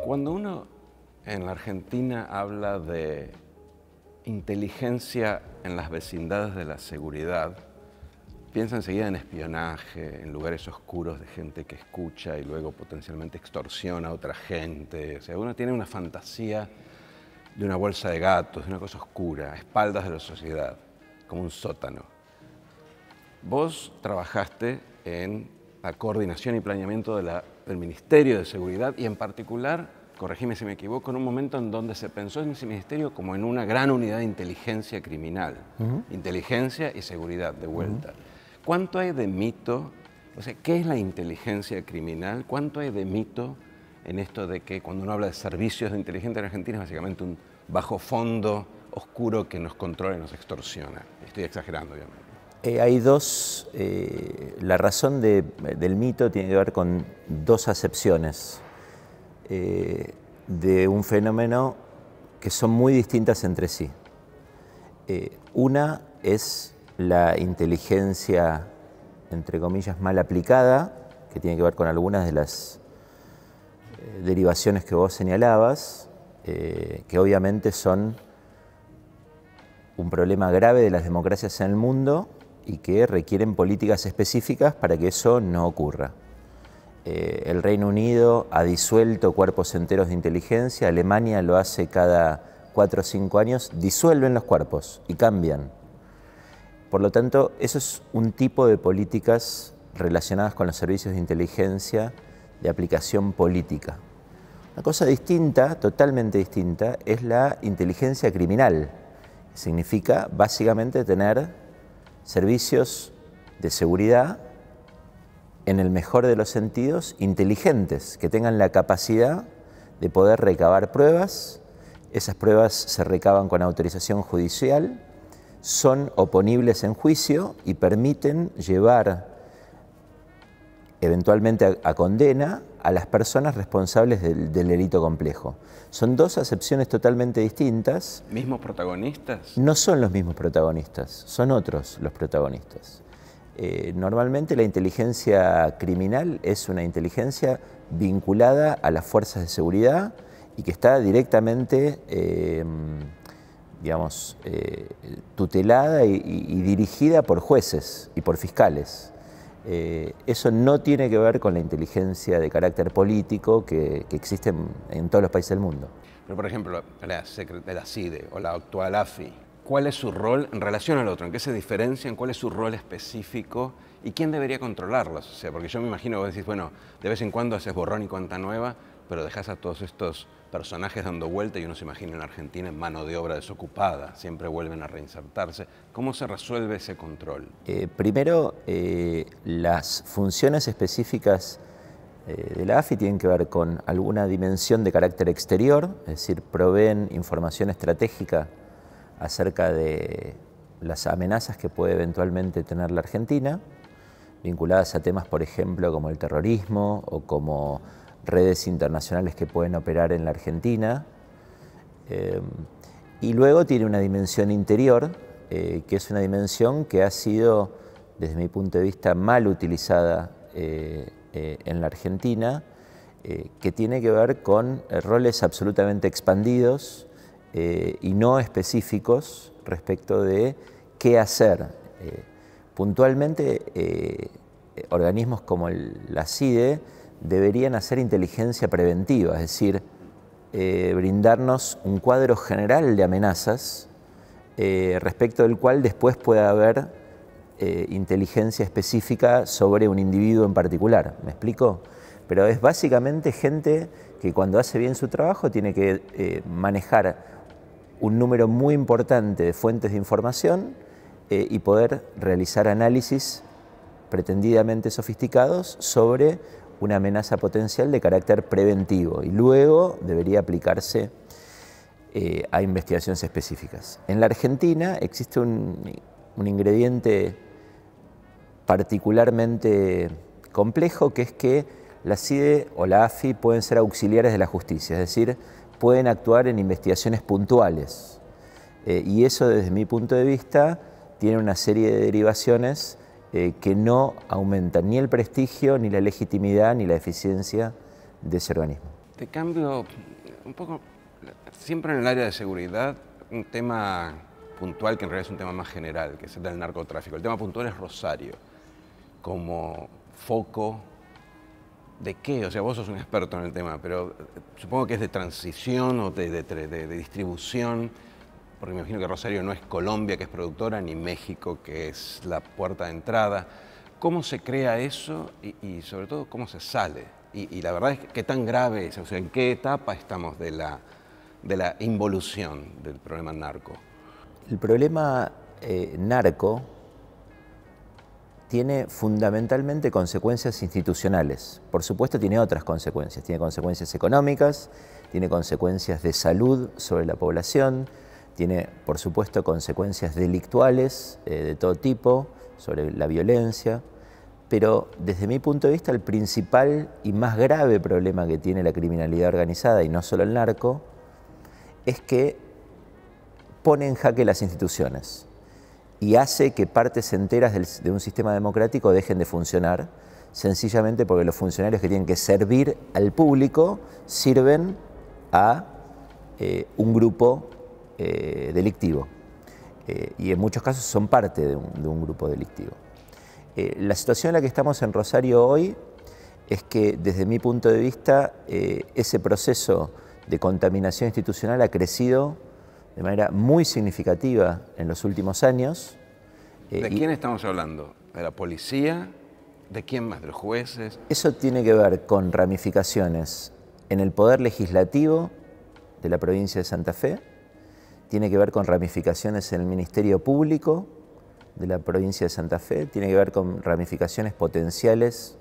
Cuando uno en la Argentina habla de inteligencia en las vecindades de la seguridad, piensa enseguida en espionaje, en lugares oscuros de gente que escucha y luego potencialmente extorsiona a otra gente. O sea, uno tiene una fantasía de una bolsa de gatos, de una cosa oscura, a espaldas de la sociedad, como un sótano. Vos trabajaste en la coordinación y planeamiento del Ministerio de Seguridad y en particular, corregime si me equivoco, en un momento en donde se pensó en ese ministerio como en una gran unidad de inteligencia criminal. Inteligencia y seguridad, de vuelta. ¿Cuánto hay de mito? O sea, ¿qué es la inteligencia criminal? ¿Cuánto hay de mito en esto de que cuando uno habla de servicios de inteligencia en Argentina es básicamente un bajo fondo oscuro que nos controla y nos extorsiona? Estoy exagerando, obviamente. Hay dos, la razón del mito tiene que ver con dos acepciones de un fenómeno que son muy distintas entre sí. Una es la inteligencia, entre comillas, mal aplicada, que tiene que ver con algunas de las derivaciones que vos señalabas, que obviamente son un problema grave de las democracias en el mundo y que requieren políticas específicas para que eso no ocurra. El Reino Unido ha disuelto cuerpos enteros de inteligencia, Alemania lo hace cada 4 o 5 años, disuelven los cuerpos y cambian. Por lo tanto, eso es un tipo de políticas relacionadas con los servicios de inteligencia de aplicación política. Una cosa distinta, totalmente distinta, es la inteligencia criminal. Significa básicamente tener servicios de seguridad, en el mejor de los sentidos, inteligentes, que tengan la capacidad de poder recabar pruebas. Esas pruebas se recaban con autorización judicial, son oponibles en juicio y permiten llevar eventualmente a condena a las personas responsables del delito complejo. Son dos acepciones totalmente distintas. ¿Mismos protagonistas? No son los mismos protagonistas, son otros los protagonistas. Normalmente la inteligencia criminal es una inteligencia vinculada a las fuerzas de seguridad y que está directamente tutelada y dirigida por jueces y por fiscales. Eso no tiene que ver con la inteligencia de carácter político que existe en todos los países del mundo. Pero, por ejemplo, la CIDE o la actual AFI, ¿cuál es su rol en relación al otro? ¿En qué se diferencian? ¿Cuál es su rol específico? ¿Y quién debería controlarlos? O sea, porque yo me imagino que vos decís, bueno, de vez en cuando haces borrón y cuenta nueva, pero dejas a todos estos personajes dando vuelta y uno se imagina en Argentina en mano de obra desocupada, siempre vuelven a reinsertarse. ¿Cómo se resuelve ese control? Primero, las funciones específicas de la AFI tienen que ver con alguna dimensión de carácter exterior, es decir, proveen información estratégica acerca de las amenazas que puede eventualmente tener la Argentina, vinculadas a temas, por ejemplo, como el terrorismo o como redes internacionales que pueden operar en la Argentina. Y luego tiene una dimensión interior, que es una dimensión que ha sido, desde mi punto de vista, mal utilizada en la Argentina, que tiene que ver con roles absolutamente expandidos y no específicos respecto de qué hacer. Puntualmente, organismos como la CIDE deberían hacer inteligencia preventiva, es decir, brindarnos un cuadro general de amenazas respecto del cual después pueda haber inteligencia específica sobre un individuo en particular. ¿Me explico? Pero es básicamente gente que cuando hace bien su trabajo tiene que manejar un número muy importante de fuentes de información y poder realizar análisis pretendidamente sofisticados sobre una amenaza potencial de carácter preventivo y luego debería aplicarse a investigaciones específicas. En la Argentina existe un ingrediente particularmente complejo, que es que la CIDE o la AFI pueden ser auxiliares de la justicia, es decir, pueden actuar en investigaciones puntuales. Y eso, desde mi punto de vista, tiene una serie de derivaciones que no aumentan ni el prestigio, ni la legitimidad, ni la eficiencia de ese organismo. Te cambio un poco, siempre en el área de seguridad, un tema puntual que en realidad es un tema más general, que es el del narcotráfico. El tema puntual es Rosario, como foco de qué, o sea, vos sos un experto en el tema, pero supongo que es de transición o de distribución, porque me imagino que Rosario no es Colombia, que es productora, ni México, que es la puerta de entrada. ¿Cómo se crea eso y sobre todo cómo se sale? Y la verdad es que qué tan grave es, o sea, en qué etapa estamos de la involución del problema narco. El problema narco tiene fundamentalmente consecuencias institucionales. Por supuesto tiene otras consecuencias. Tiene consecuencias económicas, tiene consecuencias de salud sobre la población, tiene, por supuesto, consecuencias delictuales de todo tipo sobre la violencia. Pero desde mi punto de vista el principal y más grave problema que tiene la criminalidad organizada, y no solo el narco, es que pone en jaque las instituciones y hace que partes enteras de un sistema democrático dejen de funcionar, sencillamente porque los funcionarios que tienen que servir al público sirven a un grupo delictivo, y en muchos casos son parte de un grupo delictivo. La situación en la que estamos en Rosario hoy es que, desde mi punto de vista, ese proceso de contaminación institucional ha crecido de manera muy significativa en los últimos años. ¿De quién estamos hablando? ¿De la policía? ¿De quién más? ¿De los jueces? Eso tiene que ver con ramificaciones en el poder legislativo de la provincia de Santa Fe, tiene que ver con ramificaciones en el Ministerio Público de la provincia de Santa Fe, tiene que ver con ramificaciones potenciales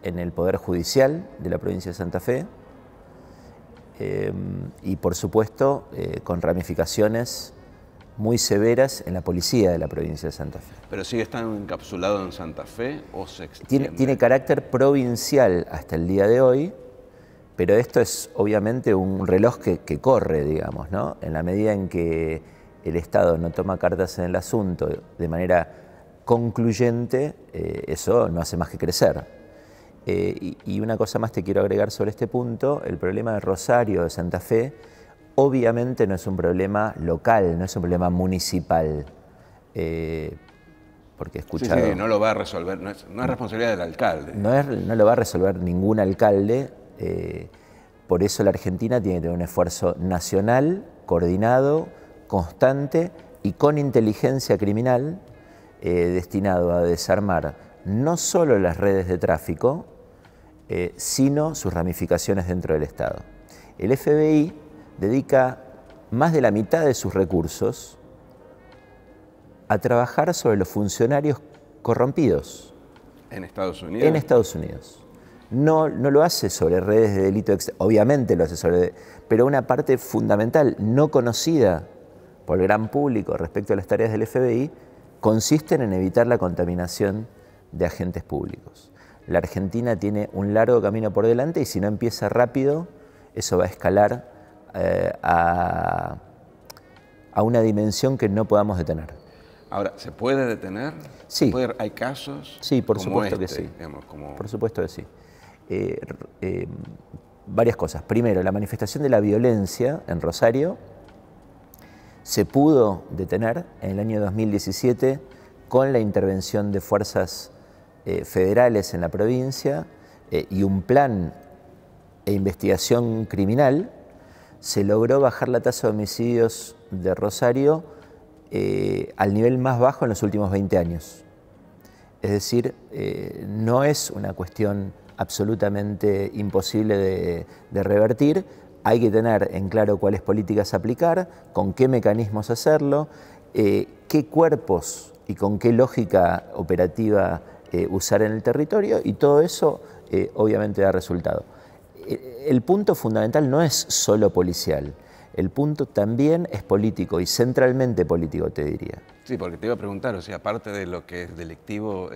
en el Poder Judicial de la provincia de Santa Fe, y por supuesto con ramificaciones muy severas en la policía de la provincia de Santa Fe. ¿Pero sigue estando encapsulado en Santa Fe o se extiende? Tiene carácter provincial hasta el día de hoy, pero esto es obviamente un reloj que corre, digamos, ¿no? En la medida en que el Estado no toma cartas en el asunto de manera concluyente, eso no hace más que crecer. Y una cosa más te quiero agregar sobre este punto: el problema de Rosario, de Santa Fe, obviamente no es un problema local, no es un problema municipal, porque he escuchado... Sí, no lo va a resolver, no es responsabilidad del alcalde. No lo va a resolver ningún alcalde, por eso la Argentina tiene que tener un esfuerzo nacional, coordinado, constante y con inteligencia criminal, destinado a desarmar no solo las redes de tráfico, sino sus ramificaciones dentro del Estado. El FBI dedica más de la mitad de sus recursos a trabajar sobre los funcionarios corrompidos. ¿En Estados Unidos? En Estados Unidos. No lo hace sobre redes de delito, obviamente lo hace sobre, pero una parte fundamental, no conocida por el gran público respecto a las tareas del FBI, consisten en evitar la contaminación de agentes públicos. La Argentina tiene un largo camino por delante y si no empieza rápido, eso va a escalar a una dimensión que no podamos detener. Ahora, ¿se puede detener? Sí. ¿Hay casos? Sí, por como supuesto que sí. Digamos, como... Por supuesto que sí. Varias cosas. Primero, la manifestación de la violencia en Rosario se pudo detener en el año 2017 con la intervención de fuerzas federales en la provincia y un plan e investigación criminal. Se logró bajar la tasa de homicidios de Rosario al nivel más bajo en los últimos 20 años. Es decir, no es una cuestión absolutamente imposible de revertir. Hay que tener en claro cuáles políticas aplicar, con qué mecanismos hacerlo, qué cuerpos y con qué lógica operativa usar en el territorio, y todo eso obviamente da resultado. El punto fundamental no es solo policial, el punto también es político y centralmente político, te diría. Sí, porque te iba a preguntar, o sea, aparte de lo que es delictivo,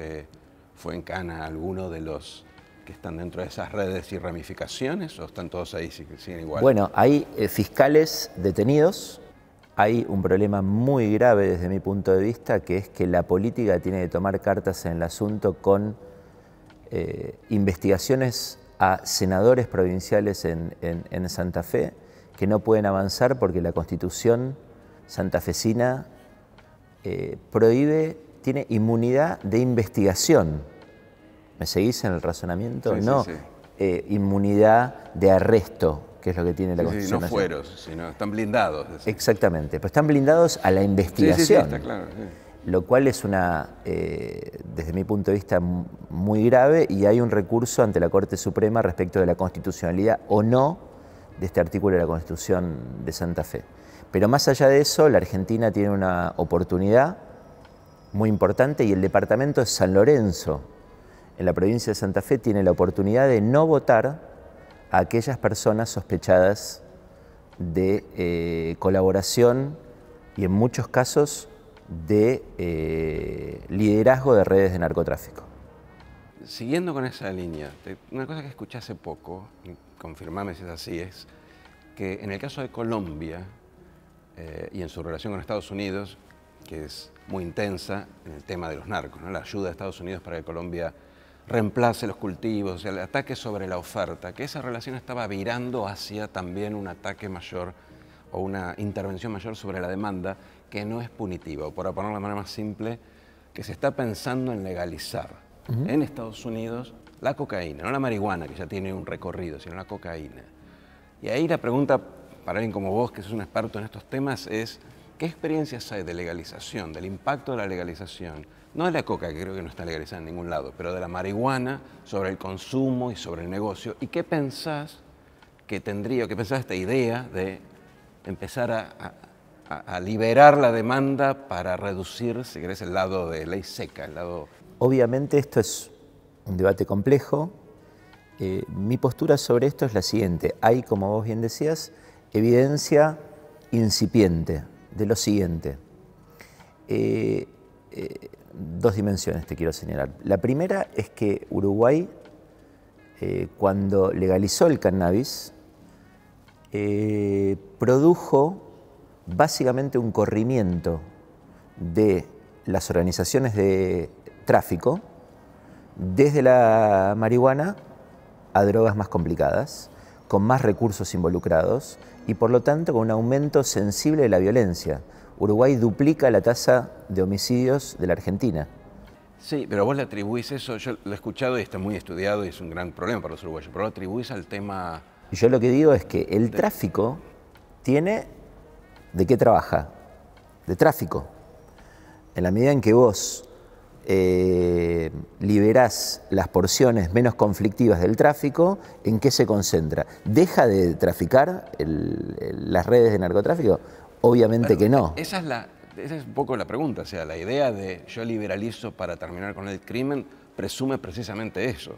¿fue en cana alguno de los que están dentro de esas redes y ramificaciones o están todos ahí, siguen igual? Bueno, hay fiscales detenidos, hay un problema muy grave desde mi punto de vista, que es que la política tiene que tomar cartas en el asunto con investigaciones a senadores provinciales en Santa Fe que no pueden avanzar porque la Constitución santafesina tiene inmunidad de investigación. ¿Me seguís en el razonamiento? Sí, no sí. Inmunidad de arresto, que es lo que tiene la Constitución. Sí, no fueros, sino están blindados. Exactamente, pero están blindados a la investigación. Sí, está claro. Sí. Lo cual es desde mi punto de vista, muy grave, y hay un recurso ante la Corte Suprema respecto de la constitucionalidad o no de este artículo de la Constitución de Santa Fe. Pero más allá de eso, la Argentina tiene una oportunidad muy importante, y el departamento de San Lorenzo, en la provincia de Santa Fe, tiene la oportunidad de no votar a aquellas personas sospechadas de colaboración y en muchos casos de liderazgo de redes de narcotráfico. Siguiendo con esa línea, una cosa que escuché hace poco, y confirmame si es así, es que en el caso de Colombia y en su relación con Estados Unidos, que es muy intensa en el tema de los narcos, ¿no? La ayuda de Estados Unidos para que Colombia reemplace los cultivos, o sea, el ataque sobre la oferta, que esa relación estaba virando hacia también un ataque mayor o una intervención mayor sobre la demanda, que no es punitiva, o por ponerlo de manera más simple, que se está pensando en legalizar en Estados Unidos la cocaína, no la marihuana, que ya tiene un recorrido, sino la cocaína. Y ahí la pregunta para alguien como vos, que sos un experto en estos temas, es ¿qué experiencias hay de legalización, del impacto de la legalización? No de la coca, que creo que no está legalizada en ningún lado, pero de la marihuana sobre el consumo y sobre el negocio. ¿Y qué pensás que tendría, qué pensás esta idea de empezar a liberar la demanda para reducir, si querés, el lado de ley seca, el lado... Obviamente esto es un debate complejo. Mi postura sobre esto es la siguiente. Hay, como vos bien decías, evidencia incipiente de lo siguiente. Dos dimensiones te quiero señalar. La primera es que Uruguay, cuando legalizó el cannabis, produjo básicamente un corrimiento de las organizaciones de tráfico desde la marihuana a drogas más complicadas, con más recursos involucrados y por lo tanto con un aumento sensible de la violencia. Uruguay duplica la tasa de homicidios de la Argentina. Sí, pero vos le atribuís eso, yo lo he escuchado y está muy estudiado y es un gran problema para los uruguayos, pero lo atribuís al tema... Yo lo que digo es que el tráfico tiene... ¿De qué trabaja? De tráfico. En la medida en que vos liberás las porciones menos conflictivas del tráfico, ¿en qué se concentra? ¿Deja de traficar las redes de narcotráfico? Obviamente que no. Esa es un poco la pregunta, o sea, la idea de yo liberalizo para terminar con el crimen presume precisamente eso.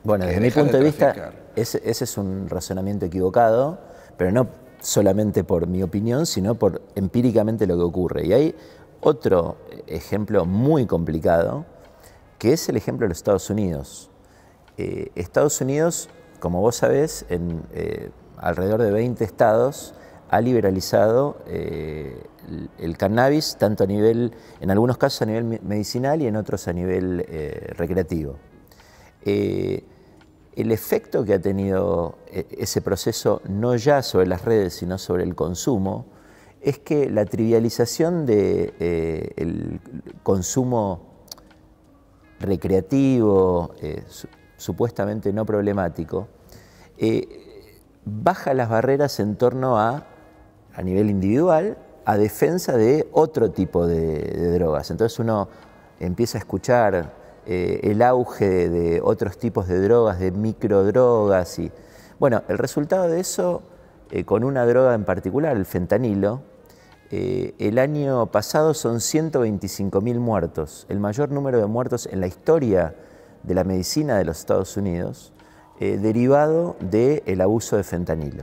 Bueno, desde mi punto de vista, ese es un razonamiento equivocado, pero no solamente por mi opinión, sino por empíricamente lo que ocurre. Y hay otro ejemplo muy complicado, que es el ejemplo de los Estados Unidos. Estados Unidos, como vos sabés, en alrededor de 20 estados ha liberalizado el cannabis, tanto a nivel, en algunos casos a nivel medicinal y en otros a nivel recreativo. El efecto que ha tenido ese proceso, no ya sobre las redes, sino sobre el consumo, es que la trivialización del consumo recreativo, supuestamente no problemático, baja las barreras en torno a nivel individual, a defensa de otro tipo de drogas. Entonces uno empieza a escuchar el auge de otros tipos de drogas, de microdrogas. Y, bueno, el resultado de eso, con una droga en particular, el fentanilo, el año pasado son 125.000 muertos, el mayor número de muertos en la historia de la medicina de los Estados Unidos, derivado del abuso de fentanilo.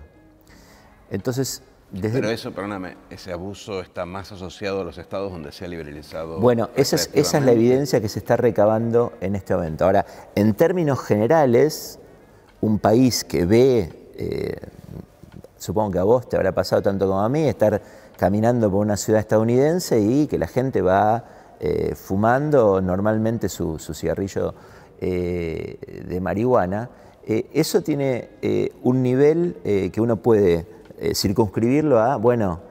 Entonces, pero eso, perdóname, ese abuso está más asociado a los estados donde se ha liberalizado. Bueno, esa es la evidencia que se está recabando en este momento. Ahora, en términos generales, un país que ve, supongo que a vos te habrá pasado tanto como a mí, estar caminando por una ciudad estadounidense y que la gente va fumando normalmente su cigarrillo de marihuana. Eso tiene un nivel que uno puede circunscribirlo a, bueno,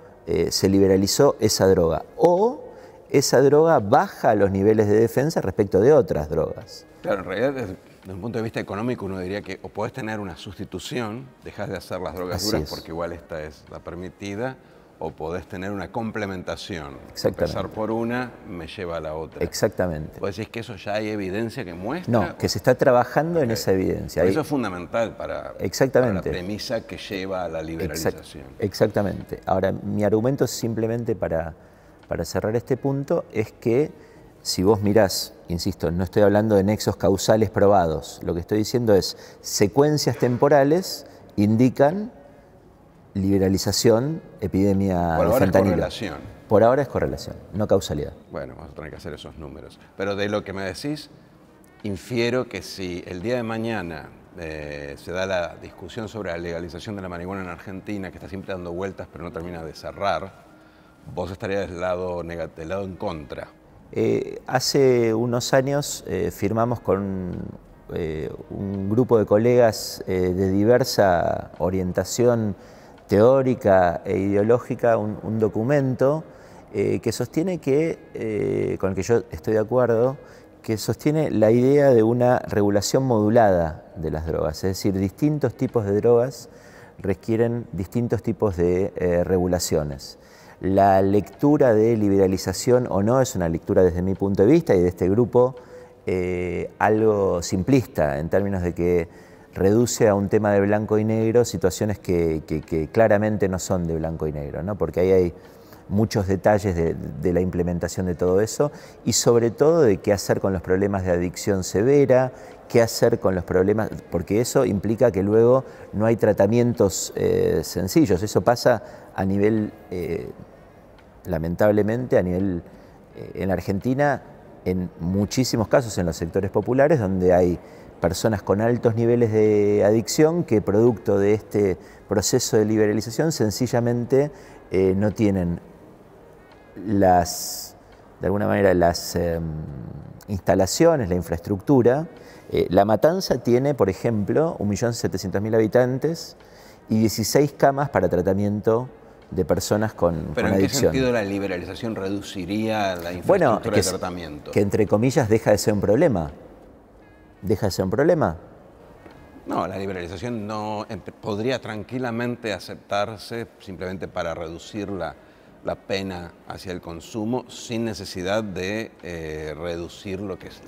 se liberalizó esa droga, o esa droga baja los niveles de defensa respecto de otras drogas. Claro, en realidad desde un punto de vista económico uno diría que o podés tener una sustitución, dejas de hacer las drogas duras porque igual esta es la permitida, o podés tener una complementación. Empezar por una me lleva a la otra. Exactamente. ¿Vos decís que eso ya hay evidencia que muestra? No, que se está trabajando en esa evidencia. Eso es fundamental para la premisa que lleva a la liberalización. Exactamente. Ahora, mi argumento simplemente para cerrar este punto es que si vos mirás, insisto, no estoy hablando de nexos causales probados, lo que estoy diciendo es secuencias temporales indican liberalización, epidemia de fentanilo. Por ahora es correlación. Por ahora es correlación, no causalidad. Bueno, vamos a tener que hacer esos números. Pero de lo que me decís, infiero que si el día de mañana se da la discusión sobre la legalización de la marihuana en Argentina, que está siempre dando vueltas pero no termina de cerrar, vos estarías del lado en contra. Hace unos años firmamos con un grupo de colegas de diversa orientación teórica e ideológica un documento que sostiene que, con el que yo estoy de acuerdo, que sostiene la idea de una regulación modulada de las drogas, es decir, distintos tipos de drogas requieren distintos tipos de regulaciones. La lectura de liberalización o no es una lectura desde mi punto de vista y de este grupo algo simplista en términos de que reduce a un tema de blanco y negro situaciones que claramente no son de blanco y negro, ¿no? Porque ahí hay muchos detalles de la implementación de todo eso y sobre todo de qué hacer con los problemas de adicción severa, qué hacer con los problemas, porque eso implica que luego no hay tratamientos sencillos. Eso pasa a nivel, lamentablemente, a nivel en Argentina, en muchísimos casos en los sectores populares donde hay personas con altos niveles de adicción que producto de este proceso de liberalización sencillamente no tienen de alguna manera las instalaciones, la infraestructura. La Matanza tiene, por ejemplo, 1.700.000 habitantes y 16 camas para tratamiento de personas con adicción. ¿Pero en qué sentido la liberalización reduciría la infraestructura de tratamiento? Que entre comillas deja de ser un problema. ¿Deja de ser un problema? No, la liberalización no podría tranquilamente aceptarse simplemente para reducir la pena hacia el consumo sin necesidad de reducir lo que es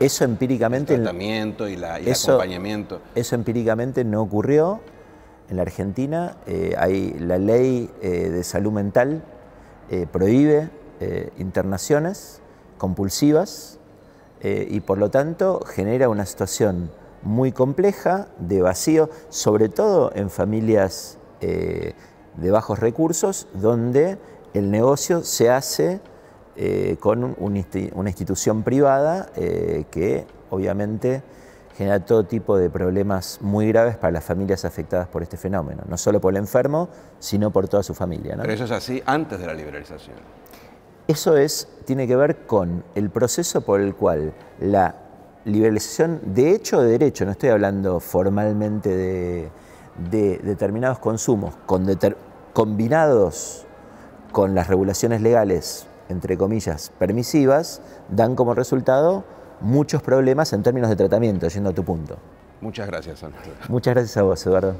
eso empíricamente, el tratamiento y el acompañamiento. Eso empíricamente no ocurrió. En la Argentina hay la ley de salud mental prohíbe internaciones compulsivas y por lo tanto genera una situación muy compleja de vacío, sobre todo en familias de bajos recursos, donde el negocio se hace con una institución privada que obviamente genera todo tipo de problemas muy graves para las familias afectadas por este fenómeno, no solo por el enfermo, sino por toda su familia, ¿no? Pero eso es así antes de la liberalización. Eso tiene que ver con el proceso por el cual la liberalización de hecho o de derecho, no estoy hablando formalmente de determinados consumos, combinados con las regulaciones legales, entre comillas, permisivas, dan como resultado muchos problemas en términos de tratamiento, yendo a tu punto. Muchas gracias, Ana. Muchas gracias a vos, Eduardo.